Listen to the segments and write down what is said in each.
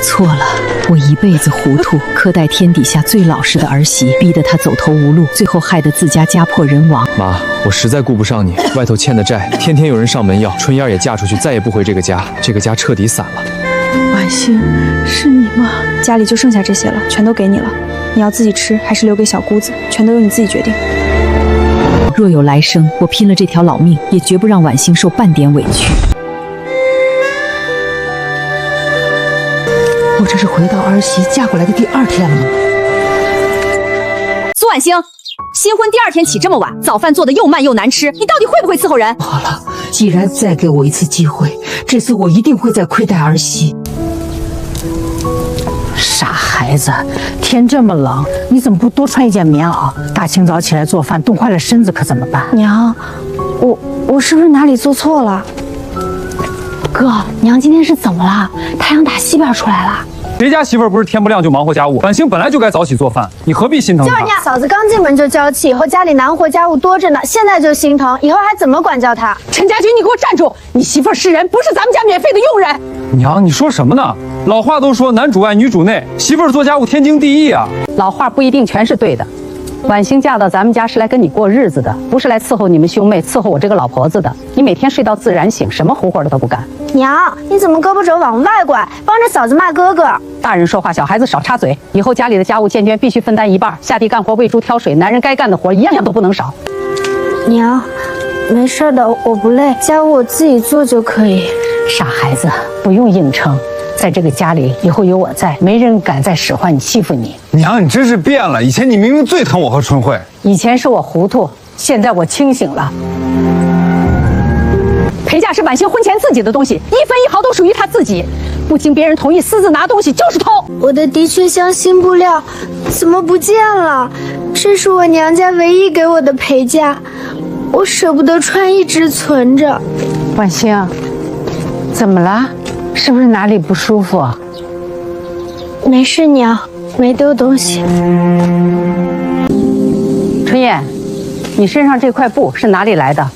错了，我一辈子糊涂，苛待天底下最老实的儿媳，逼得她走投无路，最后害得自家家破人亡。妈，我实在顾不上你，外头欠的债，天天有人上门要。春燕也嫁出去，再也不回这个家，这个家彻底散了。婉欣，是你吗？家里就剩下这些了，全都给你了。你要自己吃，还是留给小姑子，全都由你自己决定。若有来生，我拼了这条老命，也绝不让婉欣受半点委屈。我这是回到儿媳嫁过来的第2天了吗？苏婉欣，新婚第2天起这么晚，早饭做的又慢又难吃，你到底会不会伺候人？好了，既然再给我一次机会，这次我一定会再亏待儿媳。傻孩子，天这么冷，你怎么不多穿一件棉袄？大清早起来做饭，冻坏了身子可怎么办？娘，我是不是哪里做错了？哥，娘今天是怎么了？太阳打西边出来了。谁家媳妇儿不是天不亮就忙活家务？婉欣本来就该早起做饭，你何必心疼她？就是你嫂子刚进门就娇气，以后家里难活家务多着呢，现在就心疼，以后还怎么管教她？陈家军，你给我站住！你媳妇儿是人，不是咱们家免费的佣人。娘，你说什么呢？老话都说男主外女主内，媳妇儿做家务天经地义啊。老话不一定全是对的。婉欣嫁到咱们家是来跟你过日子的，不是来伺候你们兄妹、伺候我这个老婆子的。你每天睡到自然醒，什么胡活的都不干。娘，你怎么胳膊肘往外拐，帮着嫂子骂哥哥？大人说话，小孩子少插嘴。以后家里的家务渐渐必须分担一半，下地干活、喂猪、挑水，男人该干的活一样样都不能少。娘，没事的，我不累，家务我自己做就可以。傻孩子，不用硬撑。在这个家里，以后有我在，没人敢再使唤你、欺负你。娘，你真是变了，以前你明明最疼我和春慧。以前是我糊涂，现在我清醒了。陪嫁是婉欣婚前自己的东西，1分1毫都属于她自己，不经别人同意私自拿东西就是偷。我的的确新布料怎么不见了？这是我娘家唯一给我的陪嫁，我舍不得穿，一直存着。婉欣，怎么了？是不是哪里不舒服？没事，娘，没丢东西。春燕，你身上这块布是哪里来的？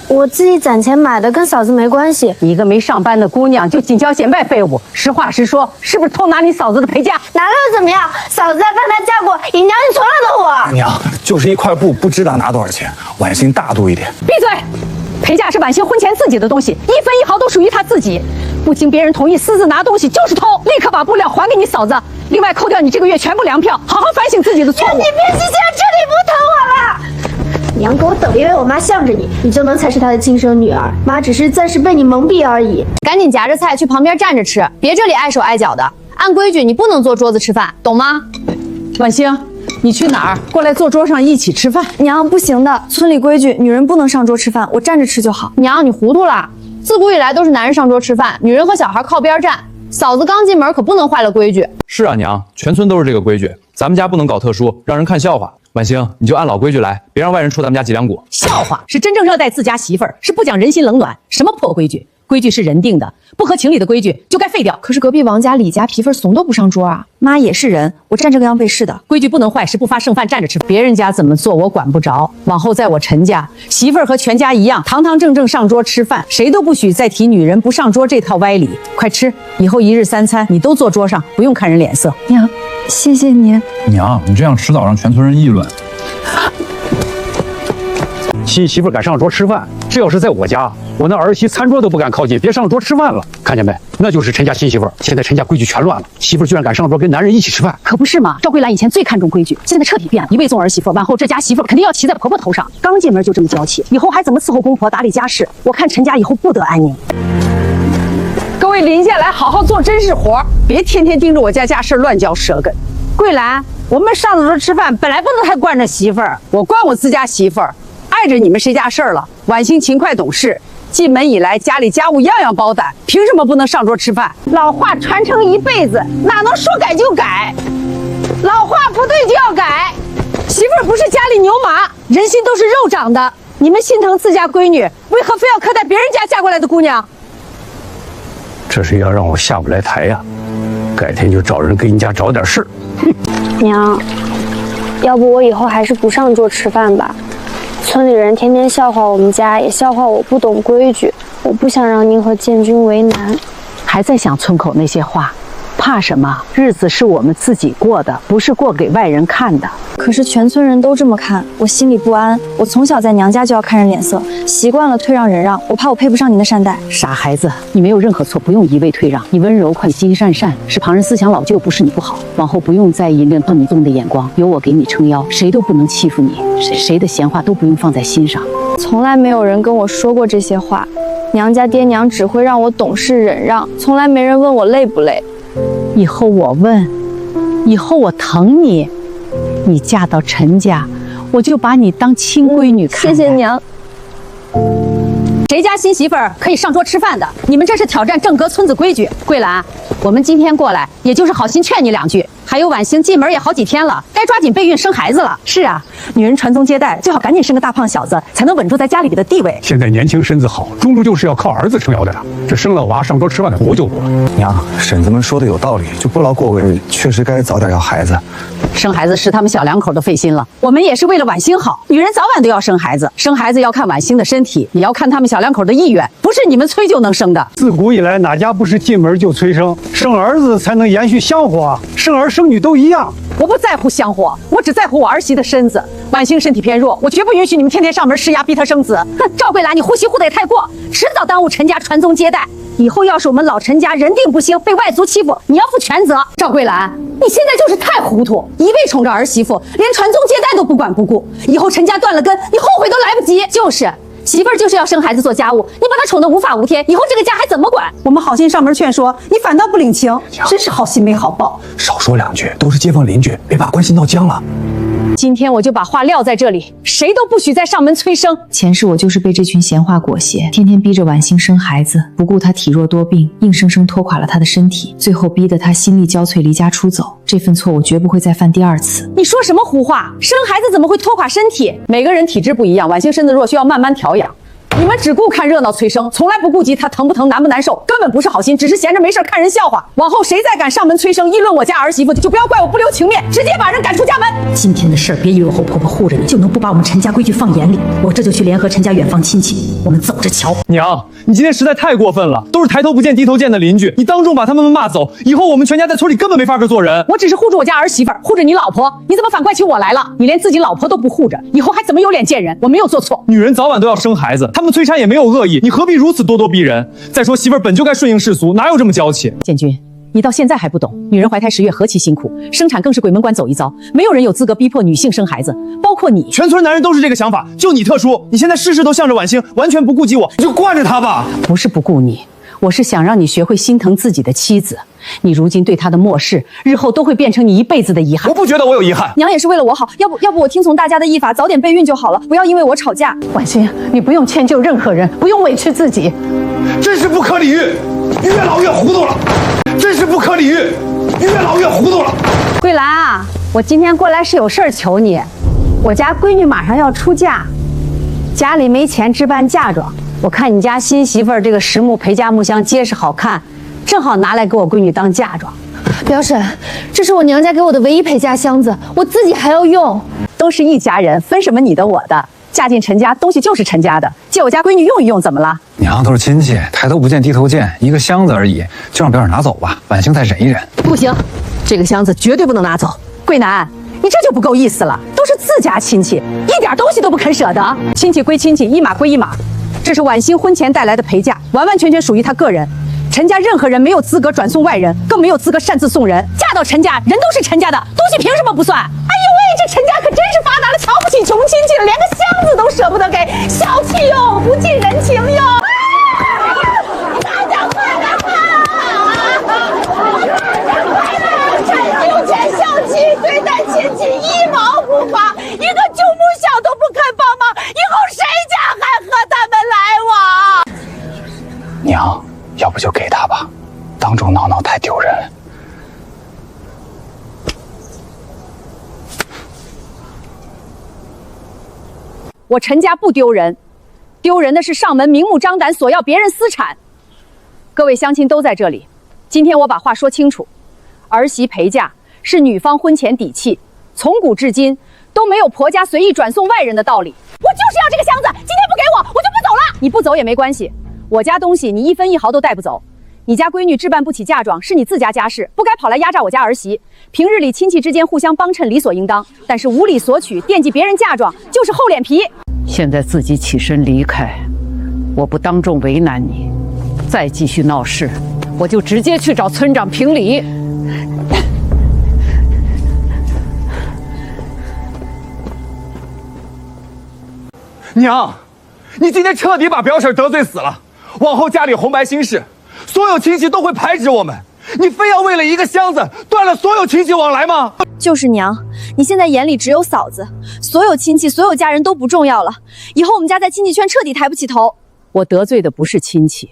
我自己攒钱买的，跟嫂子没关系。你一个没上班的姑娘就谨小简拜废物，实话实说，是不是偷拿你嫂子的陪嫁？拿了又怎么样？嫂子在帮她嫁过，以娘你从来都我。娘，就是一块布，不知道拿多少钱。婉欣大度一点。闭嘴！陪嫁是婉欣婚前自己的东西，1分1毫都属于她自己，不经别人同意私自拿东西就是偷。立刻把布料还给你嫂子，另外扣掉你这个月全部粮票，好好反省自己的错误。你别急，现在彻底不疼我了。娘给我等，因为我妈向着你，你就能才是她的亲生女儿。妈只是暂时被你蒙蔽而已。赶紧夹着菜去旁边站着吃，别这里碍手碍脚的。按规矩，你不能坐桌子吃饭，懂吗？婉欣，你去哪儿？过来坐桌上一起吃饭。娘，不行的，村里规矩，女人不能上桌吃饭，我站着吃就好。娘，你糊涂了。自古以来都是男人上桌吃饭，女人和小孩靠边站。嫂子刚进门可不能坏了规矩。是啊，娘，全村都是这个规矩，咱们家不能搞特殊，让人看笑话。婉欣，你就按老规矩来，别让外人戳咱们家脊梁骨。笑话是真正热待自家媳妇儿，是不讲人心冷暖。什么破规矩？规矩是人定的，不合情理的规矩就该废掉。可是隔壁王家、李家皮缝怂都不上桌啊！妈也是人，我站这个样背是的。规矩不能坏，是不发剩饭站着吃。别人家怎么做我管不着，往后在我陈家，媳妇儿和全家一样，堂堂正正上桌吃饭，谁都不许再提女人不上桌这套歪理。快吃，以后1日3餐你都坐桌上，不用看人脸色。娘，谢谢您。娘，你这样迟早让全村人议论。亲媳妇敢上桌吃饭，这要是在我家，我那儿媳餐桌都不敢靠近，别上桌吃饭了。看见没？那就是陈家新媳妇。现在陈家规矩全乱了，媳妇居然敢上桌跟男人一起吃饭，可不是嘛？赵桂兰以前最看重规矩，现在彻底变了，一味纵儿媳妇，往后这家媳妇肯定要骑在婆婆头上。刚进门就这么娇气，以后还怎么伺候公婆、打理家事？我看陈家以后不得安宁。各位邻家来好好做真实活，别天天盯着我家家事乱嚼舌根。桂兰，我们上桌吃饭本来不能太惯着媳妇儿，我惯我自家媳妇儿。碍着你们谁家事儿了？婉欣勤快懂事，进门以来家里家务样样包办，凭什么不能上桌吃饭？老话传承一辈子，哪能说改就改？老话不对就要改。媳妇儿不是家里牛马，人心都是肉长的。你们心疼自家闺女，为何非要苛待别人家嫁过来的姑娘？这是要让我下不来台呀！改天就找人给你家找点事。娘，要不我以后还是不上桌吃饭吧？村里人天天笑话我们家，也笑话我不懂规矩，我不想让您和建军为难。还在想村口那些话，怕什么？日子是我们自己过的，不是过给外人看的。可是全村人都这么看，我心里不安。我从小在娘家就要看人脸色，习惯了退让忍让，我怕我配不上您的善待。傻孩子，你没有任何错，不用一味退让。你温柔快心善善，是旁人思想老旧，不是你不好。往后不用在意另碰你纵的眼光，有我给你撑腰，谁都不能欺负你，谁的闲话都不用放在心上。从来没有人跟我说过这些话，娘家爹娘只会让我懂事忍让，从来没人问我累不累。以后我问，以后我疼你，你嫁到陈家，我就把你当亲闺女看待。谢谢娘。谁家新媳妇儿可以上桌吃饭的？你们这是挑战正阁村子规矩。桂兰，我们今天过来，也就是好心劝你两句。还有婉星进门也好几天了，该抓紧备孕生孩子了。是啊，女人传宗接代，最好赶紧生个大胖小子，才能稳住在家里的地位。现在年轻身子好，终究就是要靠儿子撑腰的呀。这生了娃上桌吃饭的不就多了？娘，婶子们说的有道理，就不劳过问，确实该早点要孩子。生孩子是他们小两口的费心了，我们也是为了婉星好。女人早晚都要生孩子，生孩子要看婉星的身体，也要看他们小两口的意愿，不是你们催就能生的。自古以来，哪家不是进门就催生？生儿子才能延续香火啊，生儿生女都一样。我不在乎香火，我只在乎我儿媳的身子。婉星身体偏弱，我绝不允许你们天天上门施压逼她生子。哼，赵桂兰，你呼吸呼得也太过，迟早耽误陈家传宗接代。以后要是我们老陈家人定不兴，被外族欺负，你要负全责。赵桂兰，你现在就是太糊涂，一味宠着儿媳妇，连传宗接代都不管不顾。以后陈家断了根，你后悔都来不及。就是媳妇儿就是要生孩子做家务，你把她宠得无法无天，以后这个家还怎么管？我们好心上门劝说，你反倒不领情，真是好心没好报。少说两句，都是街坊邻居，别把关系闹僵了。今天我就把话撂在这里，谁都不许再上门催生。前世我就是被这群闲话裹挟，天天逼着婉星生孩子，不顾她体弱多病，硬生生拖垮了她的身体，最后逼得她心力交瘁离家出走。这份错我绝不会再犯第二次。你说什么胡话？生孩子怎么会拖垮身体？每个人体质不一样，婉星身子弱，需要慢慢调养。你们只顾看热闹催生，从来不顾及她疼不疼难不难受，根本不是好心，只是闲着没事看人笑话。往后谁再敢上门催生议论我家儿媳妇，就不要怪我不留情面，直接把人赶出家门。今天的事儿，别以为我后婆婆护着你就能不把我们陈家规矩放眼里。我这就去联合陈家远房亲戚，我们走着瞧。娘，你今天实在太过分了，都是抬头不见低头见的邻居，你当众把他们骂走，以后我们全家在村里根本没法做人。我只是护着我家儿媳妇，护着你老婆，你怎么反怪起我来了？你连自己老婆都不护着，以后还怎么有脸见人？我没有做错。女人早晚都要生孩子，他们催产也没有恶意，你何必如此咄咄逼人？再说媳妇儿本就该顺应世俗，哪有这么娇气？建军，你到现在还不懂，女人怀胎10月何其辛苦，生产更是鬼门关走一遭，没有人有资格逼迫女性生孩子，包括你。全村男人都是这个想法，就你特殊。你现在事事都向着婉星，完全不顾及我，你就惯着她吧。不是不顾你，我是想让你学会心疼自己的妻子。你如今对她的漠视，日后都会变成你一辈子的遗憾。我不觉得我有遗憾，娘也是为了我好，要不我听从大家的意法，早点备孕就好了，不要因为我吵架。婉欣，你不用迁就任何人，不用委屈自己。真是不可理喻，越老越糊涂了。真是不可理喻，越老越糊涂了。桂兰啊，我今天过来是有事儿求你，我家闺女马上要出嫁，家里没钱置办嫁妆，我看你家新媳妇儿这个实木陪嫁木箱结实好看，正好拿来给我闺女当嫁妆。表婶，这是我娘家给我的唯一陪嫁箱子，我自己还要用。都是一家人，分什么你的我的？嫁进陈家，东西就是陈家的，借我家闺女用一用，怎么了？娘，都是亲戚，抬头不见低头见，一个箱子而已，就让表婶拿走吧，婉星再忍一忍。不行，这个箱子绝对不能拿走。桂南，你这就不够意思了，都是自家亲戚，一点东西都不肯舍得。亲戚归亲戚，一码归一码，这是婉星婚前带来的陪嫁，完完全全属于她个人。陈家任何人没有资格转送外人，更没有资格擅自送人。嫁到陈家，人都是陈家的，东西凭什么不算？哎呦喂，这陈家可真是发达了，瞧不起穷亲戚了，连个箱子都舍不得给，小气哟，不近人情哟。大家快点有钱小气，对待亲戚一毛不花，一个舅母小都不肯帮忙，以后谁家还和他们来往？娘，要不就给他吧，当众闹闹太丢人。我陈家不丢人，丢人的是上门明目张胆索要别人私产。各位乡亲都在这里，今天我把话说清楚，儿媳陪嫁是女方婚前底气，从古至今都没有婆家随意转送外人的道理。我就是要这个箱子，今天不给我，我就不走了。你不走也没关系，我家东西你一分一毫都带不走。你家闺女置办不起嫁妆，是你自家家事，不该跑来压榨我家儿媳。平日里亲戚之间互相帮衬理所应当，但是无理索取、惦记别人嫁妆，就是厚脸皮。现在自己起身离开，我不当众为难你，再继续闹事，我就直接去找村长评理。娘，你今天彻底把表婶得罪死了，往后家里红白新事，所有亲戚都会排斥我们。你非要为了一个箱子断了所有亲戚往来吗？就是娘，你现在眼里只有嫂子，所有亲戚、所有家人都不重要了。以后我们家在亲戚圈彻底抬不起头。我得罪的不是亲戚，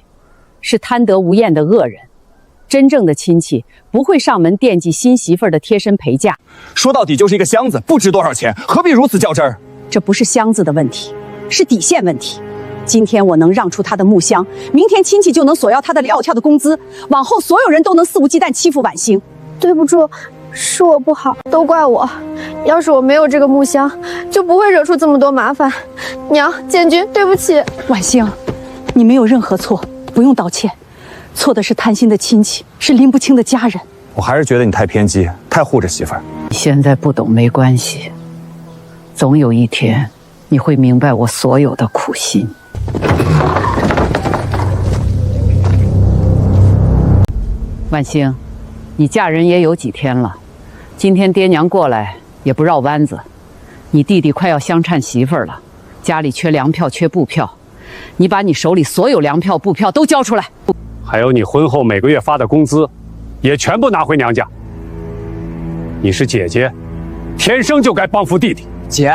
是贪得无厌的恶人。真正的亲戚不会上门惦记新媳妇儿的贴身陪嫁。说到底就是一个箱子，不值多少钱，何必如此较真儿？这不是箱子的问题，是底线问题。今天我能让出他的木箱，明天亲戚就能索要他的撂挑的工资，往后所有人都能肆无忌惮欺负婉星。对不住，是我不好，都怪我。要是我没有这个木箱，就不会惹出这么多麻烦。娘，建军，对不起。婉星，你没有任何错，不用道歉。错的是贪心的亲戚，是拎不清的家人。我还是觉得你太偏激，太护着媳妇儿。你现在不懂没关系，总有一天你会明白我所有的苦心。万星，你嫁人也有几天了，今天爹娘过来也不绕弯子。你弟弟快要相颤媳妇儿了，家里缺粮票缺布票，你把你手里所有粮票布票都交出来。还有你婚后每个月发的工资，也全部拿回娘家。你是姐姐，天生就该帮扶弟弟。姐，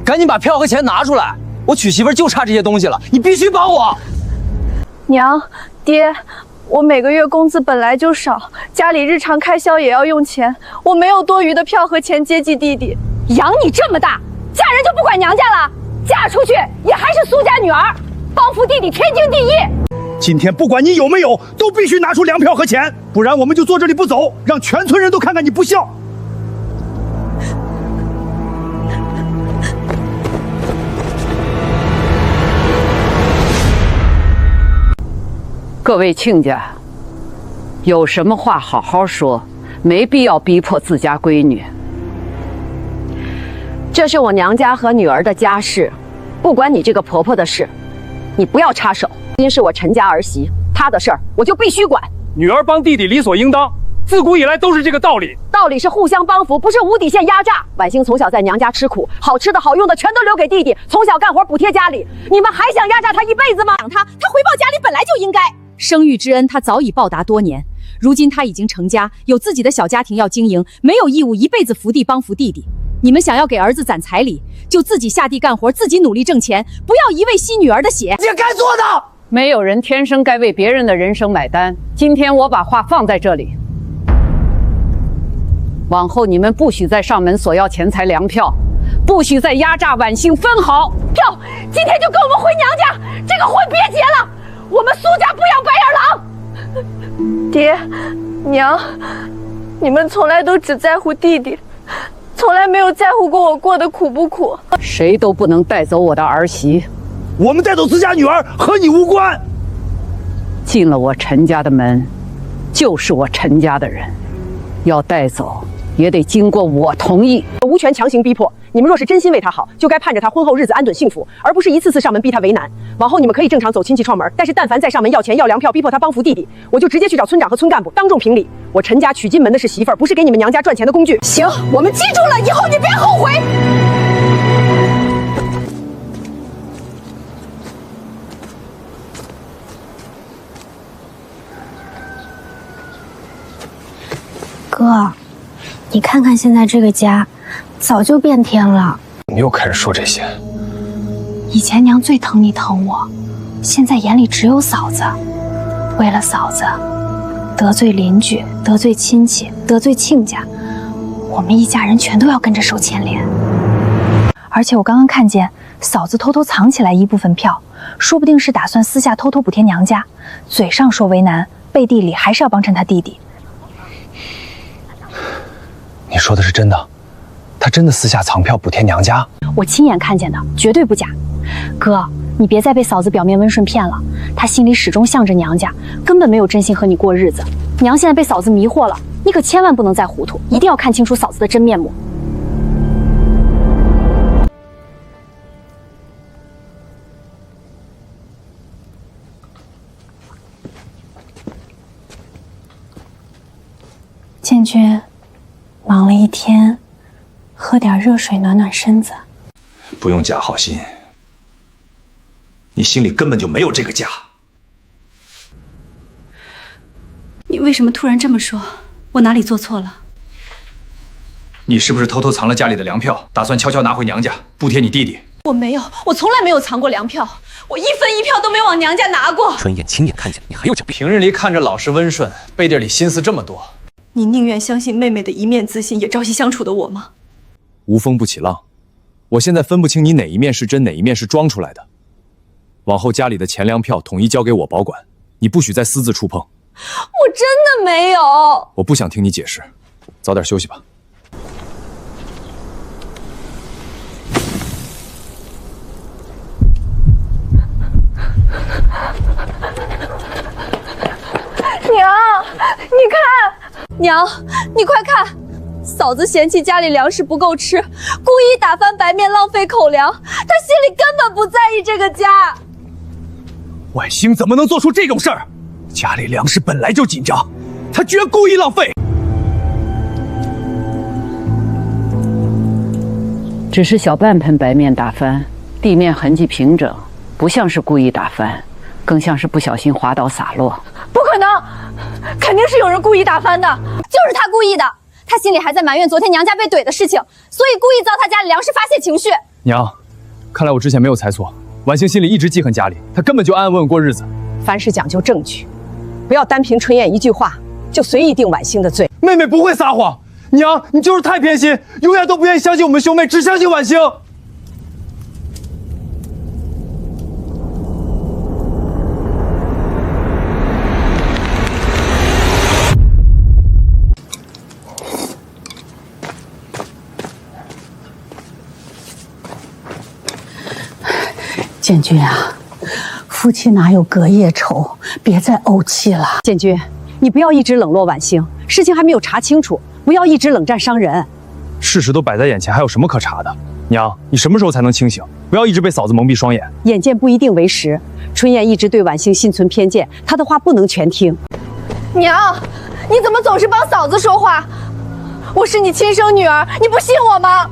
赶紧把票和钱拿出来，我娶媳妇就差这些东西了，你必须帮我。娘，爹，我每个月工资本来就少，家里日常开销也要用钱，我没有多余的票和钱接济弟弟。养你这么大，嫁人就不管娘家了，嫁出去也还是苏家女儿，帮扶弟弟天经地义。今天不管你有没有，都必须拿出粮票和钱，不然我们就坐这里不走，让全村人都看看你不孝。各位亲家，有什么话好好说，没必要逼迫自家闺女。这是我娘家和女儿的家事，不关你这个婆婆的事，你不要插手。今是我陈家儿媳，她的事儿我就必须管。女儿帮弟弟理所应当，自古以来都是这个道理。道理是互相帮扶，不是无底线压榨。婉星从小在娘家吃苦，好吃的好用的全都留给弟弟，从小干活补贴家里。你们还想压榨她一辈子吗？养她，她回报家里本来就应该。生育之恩，她早已报答多年。如今她已经成家，有自己的小家庭要经营，没有义务一辈子扶地帮扶弟弟。你们想要给儿子攒彩礼，就自己下地干活，自己努力挣钱，不要一味吸女儿的血。姐该做的。没有人天生该为别人的人生买单。今天我把话放在这里，往后你们不许再上门索要钱财粮票，不许再压榨婉星分毫。票，今天就跟我们回娘家，这个婚别结了。我们苏家不养白眼狼。爹，娘，你们从来都只在乎弟弟，从来没有在乎过我过得苦不苦。谁都不能带走我的儿媳。我们带走自家女儿和你无关。进了我陈家的门，就是我陈家的人，要带走也得经过我同意，无权强行逼迫。你们若是真心为他好，就该盼着他婚后日子安顿幸福，而不是一次次上门逼他为难。往后你们可以正常走亲戚串门，但是但凡再上门要钱要粮票，逼迫他帮扶弟弟，我就直接去找村长和村干部当众评理。我陈家娶进门的是媳妇儿，不是给你们娘家赚钱的工具。行，我们记住了，以后你别后悔。哥，你看看现在这个家，早就变天了。你又开始说这些。以前娘最疼你疼我，现在眼里只有嫂子。为了嫂子，得罪邻居，得罪亲戚，得罪亲家，我们一家人全都要跟着受牵连。而且我刚刚看见嫂子偷偷藏起来一部分票，说不定是打算私下偷偷补贴娘家，嘴上说为难，背地里还是要帮衬他弟弟。你说的是真的？他真的私下藏票补贴娘家？我亲眼看见的，绝对不假。哥，你别再被嫂子表面温顺骗了，她心里始终向着娘家，根本没有真心和你过日子。娘现在被嫂子迷惑了，你可千万不能再糊涂，一定要看清楚嫂子的真面目。建军，忙了一天，喝点热水暖暖身子。不用假好心，你心里根本就没有这个家。你为什么突然这么说？我哪里做错了？你是不是偷偷藏了家里的粮票，打算悄悄拿回娘家，补贴你弟弟？我没有，我从来没有藏过粮票，我一分一票都没往娘家拿过。春燕亲眼看见，你还要狡辩？平日里看着老实温顺，背地里心思这么多。你宁愿相信妹妹的一面自信，也朝夕相处的我吗？无风不起浪，我现在分不清你哪一面是真，哪一面是装出来的。往后家里的钱粮票统一交给我保管，你不许再私自触碰。我真的没有。我不想听你解释，早点休息吧。娘，你看，娘，你快看，嫂子嫌弃家里粮食不够吃，故意打翻白面，浪费口粮。她心里根本不在意这个家。婉星怎么能做出这种事儿？家里粮食本来就紧张，她居然故意浪费。只是小半盆白面打翻，地面痕迹平整，不像是故意打翻，更像是不小心滑倒洒落。不可能，肯定是有人故意打翻的，就是他故意的。他心里还在埋怨昨天娘家被怼的事情，所以故意糟蹋家里粮食发泄情绪。娘，看来我之前没有猜错，婉星心里一直记恨家里，她根本就安安稳稳过日子。凡事讲究证据，不要单凭春燕一句话就随意定婉星的罪。妹妹不会撒谎，娘，你就是太偏心，永远都不愿意相信我们兄妹，只相信婉星。建军啊，夫妻哪有隔夜仇？别再怄气了。建军，你不要一直冷落婉星，事情还没有查清楚，不要一直冷战伤人。事实都摆在眼前，还有什么可查的？娘，你什么时候才能清醒？不要一直被嫂子蒙蔽双眼。眼见不一定为实，春燕一直对婉星心存偏见，她的话不能全听。娘，你怎么总是帮嫂子说话？我是你亲生女儿，你不信我吗？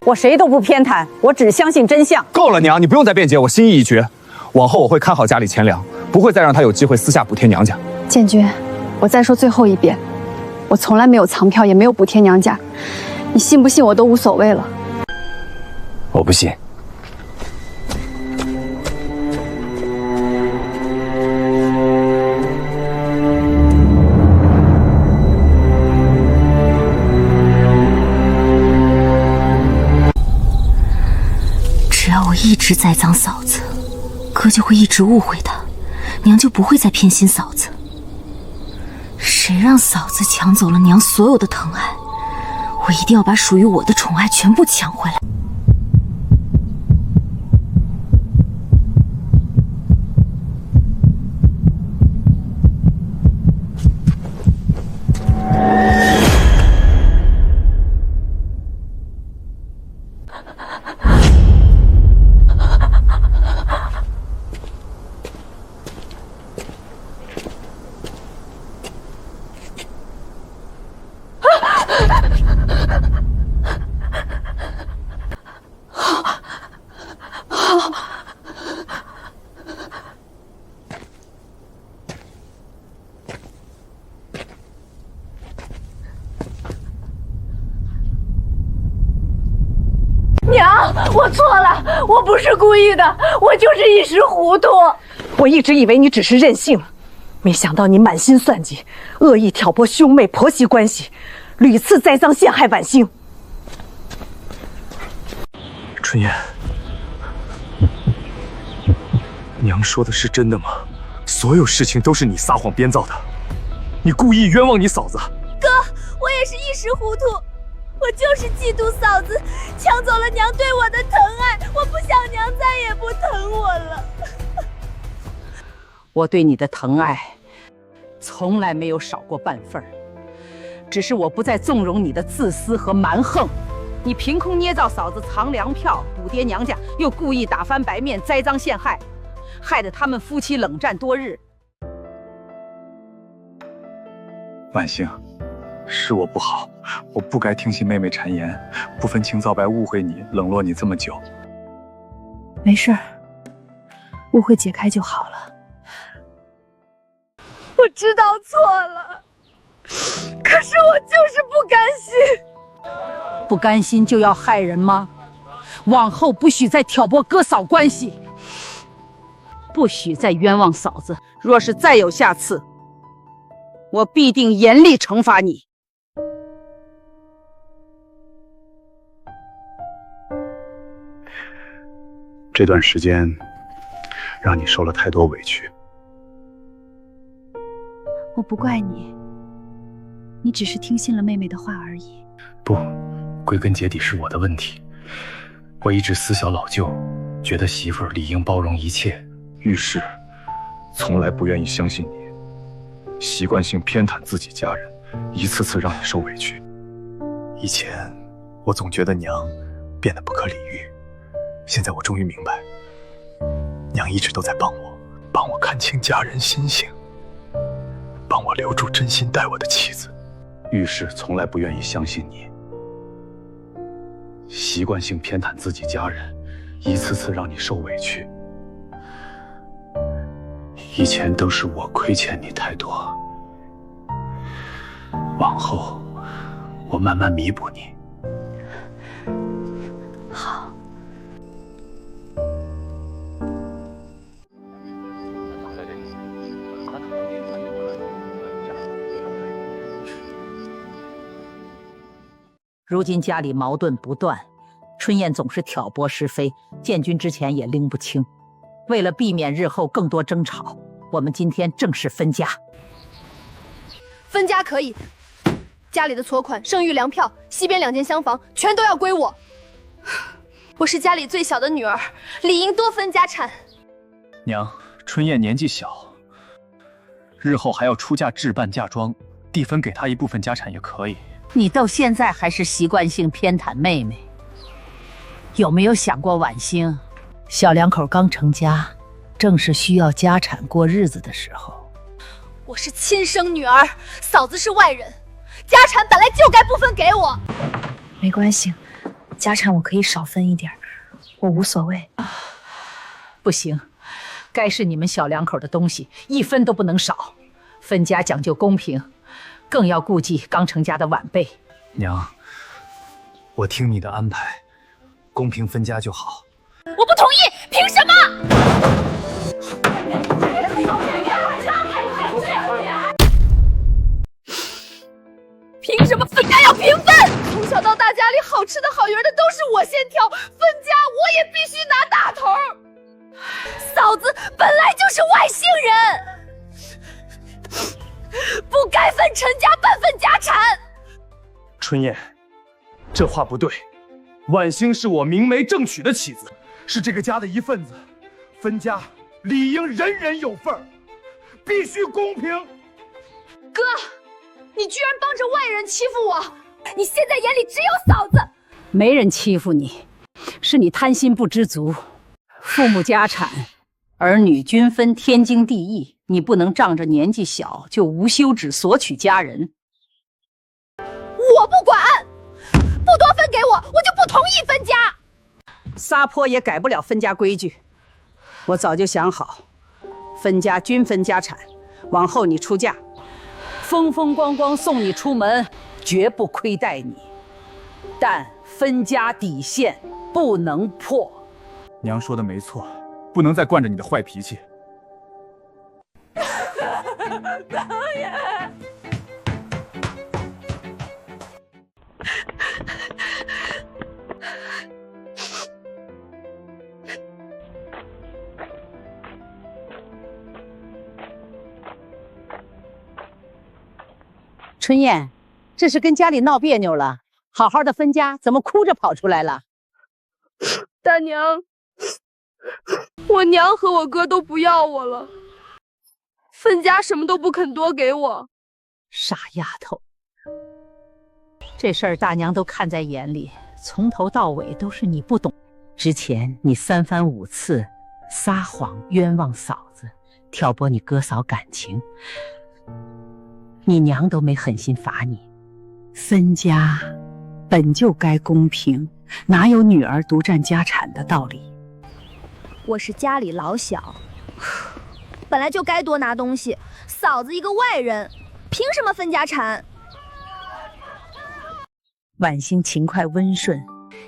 我谁都不偏袒，我只相信真相。够了，娘，你不用再辩解，我心意已决。往后我会看好家里钱粮，不会再让他有机会私下补贴娘家。建军，我再说最后一遍，我从来没有藏票，也没有补贴娘家，你信不信我都无所谓了。我不信。只要我一直栽赃嫂子，哥就会一直误会她，娘就不会再偏心嫂子。谁让嫂子抢走了娘所有的疼爱，我一定要把属于我的宠爱全部抢回来。娘，我错了，我不是故意的，我就是一时糊涂。我一直以为你只是任性，没想到你满心算计，恶意挑拨兄妹婆媳关系，屡次栽赃陷害婉星。春燕，娘说的是真的吗？所有事情都是你撒谎编造的，你故意冤枉你嫂子。哥，也是一时糊涂，我就是嫉妒嫂子抢走了娘对我的疼爱，我不想娘再也不疼我了。我对你的疼爱从来没有少过半份儿，只是我不再纵容你的自私和蛮横。你凭空捏造嫂子藏粮票，补爹娘家，又故意打翻白面，栽赃陷害，害得他们夫妻冷战多日。婉星，是我不好，我不该听信妹妹谗言，不分青皂白误会你，冷落你这么久。没事儿，误会解开就好了。我知道错了，可是我就是不甘心。不甘心就要害人吗？往后不许再挑拨哥嫂关系，不许再冤枉嫂子。若是再有下次，我必定严厉惩罚你。这段时间让你受了太多委屈，我不怪你，你只是听信了妹妹的话而已。不，归根结底是我的问题。我一直思想老旧，觉得媳妇儿理应包容一切。遇事从来不愿意相信你，习惯性偏袒自己家人，一次次让你受委屈。以前我总觉得娘变得不可理喻，现在我终于明白，娘一直都在帮我看清家人心性，帮我留住真心待我的妻子。遇事从来不愿意相信你，习惯性偏袒自己家人，一次次让你受委屈。以前都是我亏欠你太多，往后我慢慢弥补你。好。如今家里矛盾不断，春燕总是挑拨是非，建军之前也拎不清。为了避免日后更多争吵，我们今天正式分家。分家可以，家里的存款、剩余粮票、西边2间厢房全都要归我。我是家里最小的女儿，理应多分家产。娘，春燕年纪小，日后还要出嫁置办嫁妆，弟分给她一部分家产也可以。你到现在还是习惯性偏袒妹妹，有没有想过婉星？小两口刚成家，正是需要家产过日子的时候。我是亲生女儿，嫂子是外人，家产本来就该不分给我。没关系，家产我可以少分一点，我无所谓。不行，该是你们小两口的东西，一分都不能少。分家讲究公平，更要顾及刚成家的晚辈。娘，我听你的安排，公平分家就好。我不同意，凭什么？凭什么分家要平分？从小到大，家里好吃的好游的都是我先挑，分家我也必须拿大头。嫂子本来就是外姓人，不该分陈家半份家产。春燕，这话不对。婉星是我明媒正娶的妻子，是这个家的一份子，分家理应人人有份儿，必须公平。哥，你居然帮着外人欺负我！你现在眼里只有嫂子。没人欺负你，是你贪心不知足。父母家产，儿女均分，天经地义。你不能仗着年纪小就无休止索取家人。我不管，不多分给我，我就不同意分家。撒泼也改不了分家规矩。我早就想好，分家均分家产，往后你出嫁，风风光光送你出门，绝不亏待你。但分家底线不能破。娘说的没错，不能再惯着你的坏脾气。导演，春燕，这是跟家里闹别扭了？好好的分家，怎么哭着跑出来了？大娘，我娘和我哥都不要我了，分家什么都不肯多给我。傻丫头，这事儿大娘都看在眼里，从头到尾都是你不懂。之前你3番5次撒谎冤枉嫂子，挑拨你哥嫂感情，你娘都没狠心罚你。分家本就该公平，哪有女儿独占家产的道理？我是家里老小，本来就该多拿东西，嫂子一个外人，凭什么分家产？婉欣勤快温顺，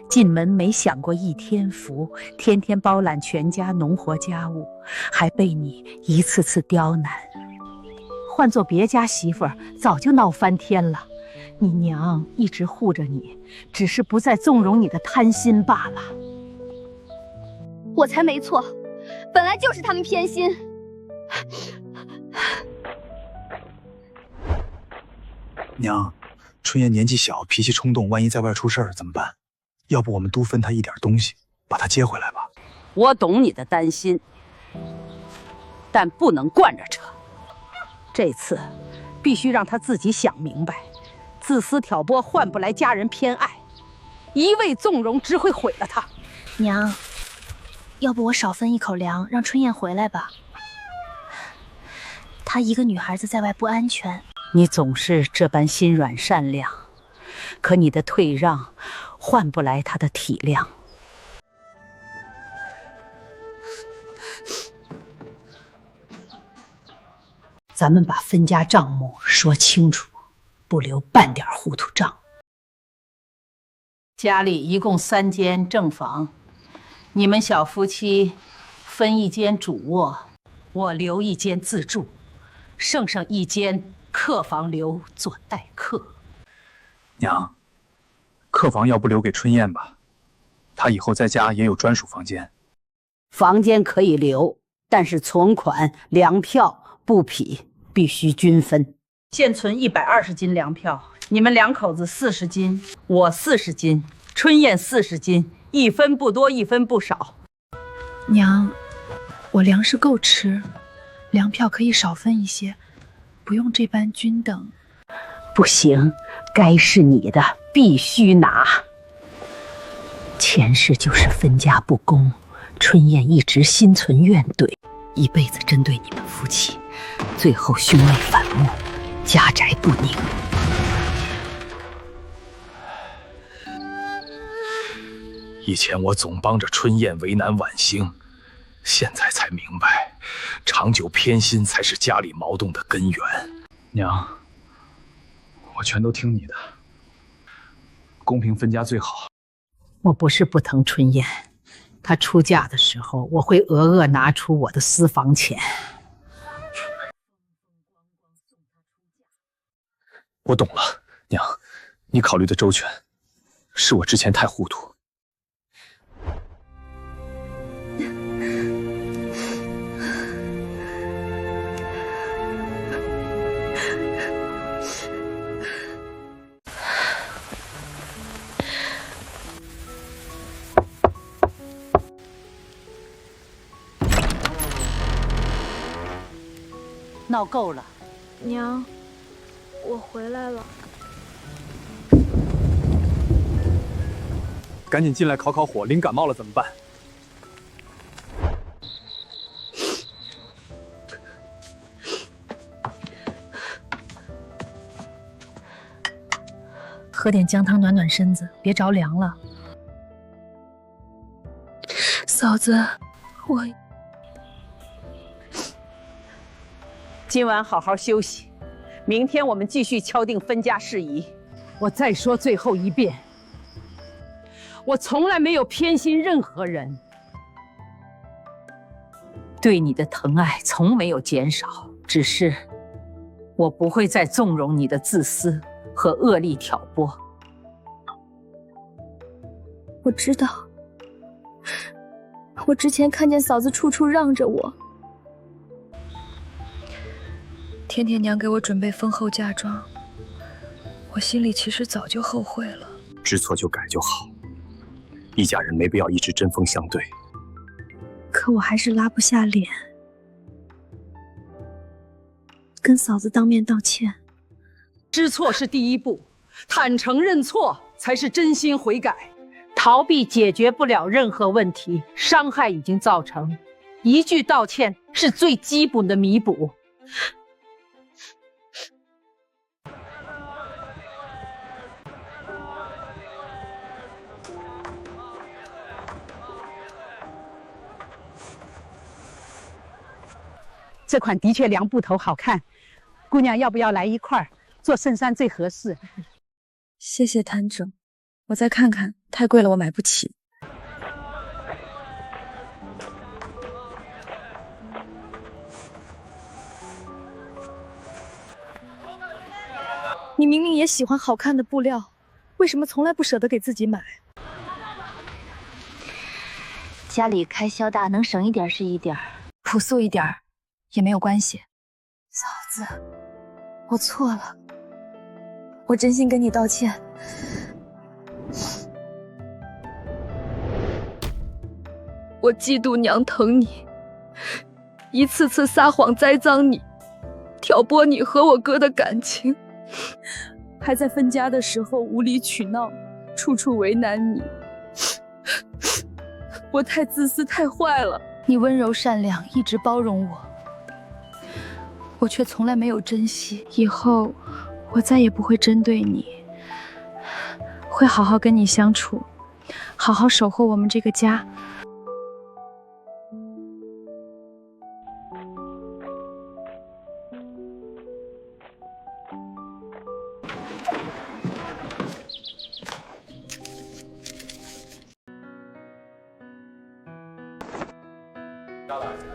进门没享过一天福，天天包揽全家农活家务，还被你一次次刁难。换做别家媳妇儿，早就闹翻天了。你娘一直护着你，只是不再纵容你的贪心罢了。我才没错，本来就是他们偏心。娘，春燕年纪小，脾气冲动，万一在外出事儿怎么办？要不我们多分她一点东西，把她接回来吧。我懂你的担心，但不能惯着扯。这次必须让她自己想明白，自私挑拨换不来家人偏爱，一味纵容只会毁了她。娘，要不我少分一口粮，让春燕回来吧。她一个女孩子在外不安全。你总是这般心软善良，可你的退让换不来她的体谅。咱们把分家账目说清楚，不留半点糊涂账。家里一共3间正房，你们小夫妻分一间主卧，我留一间自住，剩下一间客房留作待客。娘，客房要不留给春燕吧，她以后在家也有专属房间。房间可以留，但是存款、粮票、布匹必须均分。现存120斤粮票，你们2口子40斤，我40斤，春燕40斤，一分不多，一分不少。娘，我粮食够吃，粮票可以少分一些，不用这般均等。不行，该是你的必须拿。前世就是分家不公，春燕一直心存怨怼，一辈子针对你们夫妻，最后兄妹反目，家宅不宁。以前我总帮着春燕为难婉星，现在才明白，长久偏心才是家里矛盾的根源。娘，我全都听你的，公平分家最好。我不是不疼春燕，她出嫁的时候，我会额额拿出我的私房钱。我懂了，娘，你考虑的周全，是我之前太糊涂。闹够了，娘，我回来了。赶紧进来烤烤火，淋感冒了怎么办？喝点姜汤暖暖身子，别着凉了。嫂子，我今晚好好休息，明天我们继续敲定分家事宜。我再说最后一遍，我从来没有偏心任何人，对你的疼爱从没有减少，只是我不会再纵容你的自私和恶力挑拨。我知道，我之前看见嫂子处处让着我，天天娘给我准备丰厚嫁妆，我心里其实早就后悔了。知错就改就好，一家人没必要一直针锋相对。可我还是拉不下脸跟嫂子当面道歉。知错是第一步，坦诚认错才是真心悔改。逃避解决不了任何问题，伤害已经造成，一句道歉是最基本的弥补。这款的确凉布头好看，姑娘要不要来一块儿？做衬衫最合适。谢谢摊主，我再看看，太贵了，我买不起。你明明也喜欢好看的布料，为什么从来不舍得给自己买？家里开销大，能省一点是一点，朴素一点也没有关系。嫂子，我错了，我真心跟你道歉。我嫉妒娘疼你，一次次撒谎栽赃你，挑拨你和我哥的感情，还在分家的时候无理取闹，处处为难你。我太自私太坏了，你温柔善良，一直包容我，我却从来没有珍惜。以后我再也不会针对你，会好好跟你相处，好好守候我们这个家。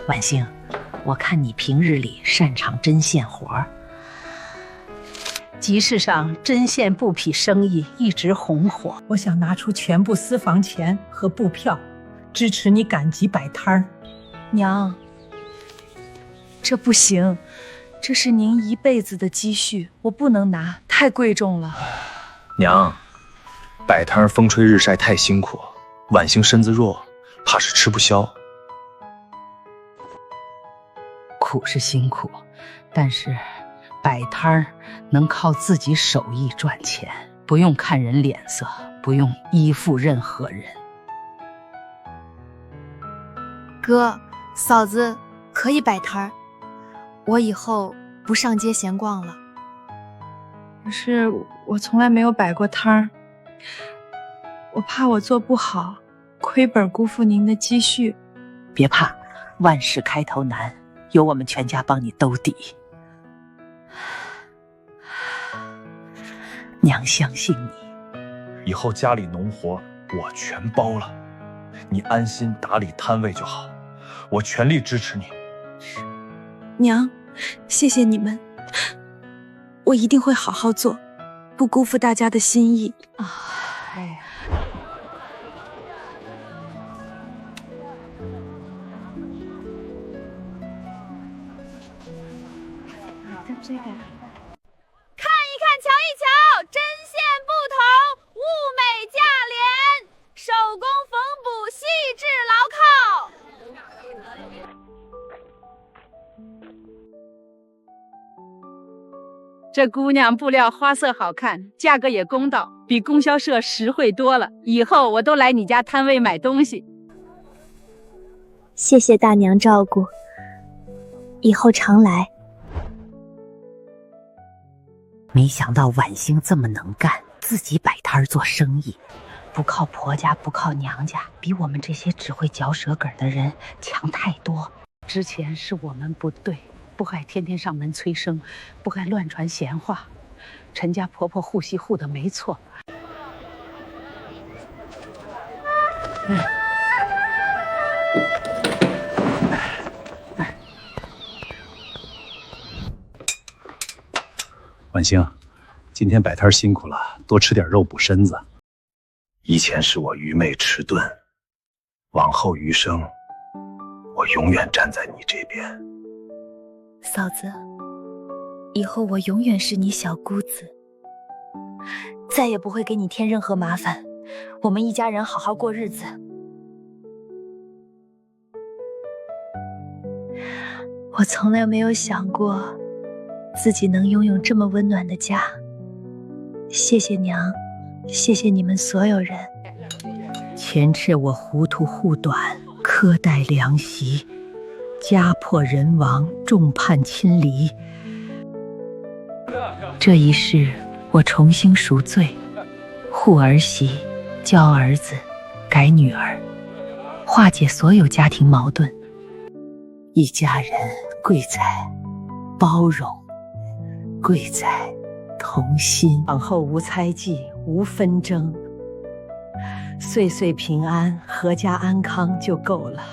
婉星，我看你平日里擅长针线活儿，集市上针线布匹生意一直红火，我想拿出全部私房钱和布票，支持你赶集摆摊儿。娘，这不行，这是您一辈子的积蓄，我不能拿，太贵重了。娘，摆摊风吹日晒太辛苦，婉星身子弱，怕是吃不消。苦是辛苦，但是摆摊儿能靠自己手艺赚钱，不用看人脸色，不用依附任何人。哥，嫂子可以摆摊儿，我以后不上街闲逛了。可是我从来没有摆过摊儿，我怕我做不好，亏本辜负您的积蓄。别怕，万事开头难，有我们全家帮你兜底。娘相信你，以后家里农活我全包了，你安心打理摊位就好，我全力支持你。娘，谢谢你们，我一定会好好做，不辜负大家的心意。哎呀，这个看一看，瞧一瞧，针线布头，物美价廉，手工缝补，细致牢靠。这姑娘布料花色好看，价格也公道，比供销社实惠多了。以后我都来你家摊位买东西。谢谢大娘照顾，以后常来。没想到婉星这么能干，自己摆摊做生意，不靠婆家，不靠娘家，比我们这些只会嚼舌根的人强太多。之前是我们不对，不该天天上门催生，不该乱传闲话。陈家婆婆护媳护的没错。婉星，今天摆摊辛苦了，多吃点肉补身子。以前是我愚昧迟钝，往后余生，我永远站在你这边。嫂子，以后我永远是你小姑子，再也不会给你添任何麻烦。我们一家人好好过日子。我从来没有想过自己能拥有这么温暖的家。谢谢娘，谢谢你们所有人。前世我糊涂护短，苛待良习，家破人亡，众叛亲离。这一世我重新赎罪，护儿媳，教儿子，改女儿，化解所有家庭矛盾。一家人贵在包容，贵在同心。往后无猜忌，无纷争，岁岁平安，阖家安康就够了。